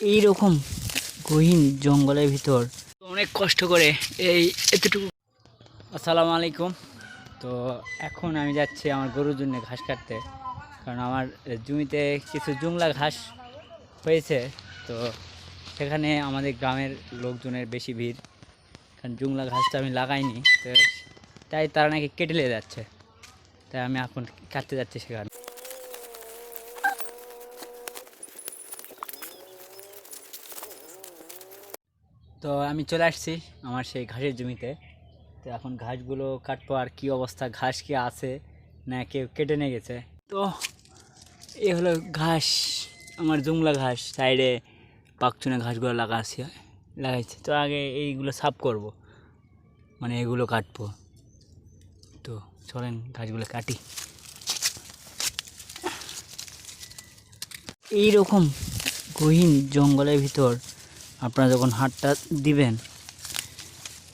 এইরকম গহীন জঙ্গলের ভিতর অনেক কষ্ট করে এই এতটুকু। আসসালামু আলাইকুম। তো এখন আমি যাচ্ছি আমার গরুর জন্য ঘাস কাটতে, কারণ আমার জমিতে কিছু জংলা ঘাস হয়েছে। তো সেখানে আমাদের গ্রামের লোকজনের বেশি ভিড়, কারণ জংলা ঘাসটা আমি লাগাইনি, তো তাই তারা নাকি কেটে নিয়ে যাচ্ছে। তাই আমি এখন কাটতে যাচ্ছি সেখানে। তো আমি চলে আসছি আমার সেই ঘাসের জমিতে। তো এখন ঘাসগুলো কাটবো। আর কি অবস্থা, ঘাস কি আছে না কেউ কেটে নিয়ে গেছে। তো এ হলো ঘাস, আমার জংলা ঘাস। সাইডে পাকচুনে ঘাসগুলো লাগাইছে। তো আগে এইগুলো সাফ করব, মানে এগুলো কাটবো। তো চলেন ঘাসগুলো কাটি। এইরকম গহীন জঙ্গলের ভিতর আপনারা যখন হাতটা দিবেন,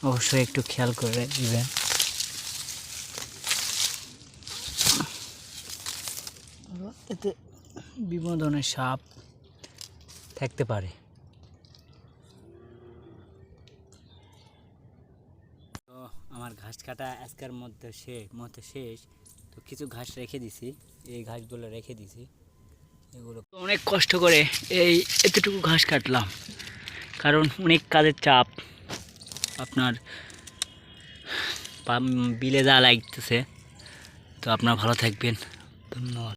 অবশ্যই একটু খেয়াল করে দিবেন। এতে বিভিন্ন ধরনের সাপ থাকতে পারে। তো আমার ঘাস কাটা আজকের মধ্যে শেষ। তো কিছু ঘাস রেখে দিছি, এই ঘাসগুলো রেখে দিছি। এগুলো অনেক কষ্ট করে এই এতটুকু ঘাস কাটলাম, কারণ অনেক কাজের চাপ। আপনার বিলে যা লাগতেছে। তো আপনারা ভালো থাকবেন, ধন্যবাদ।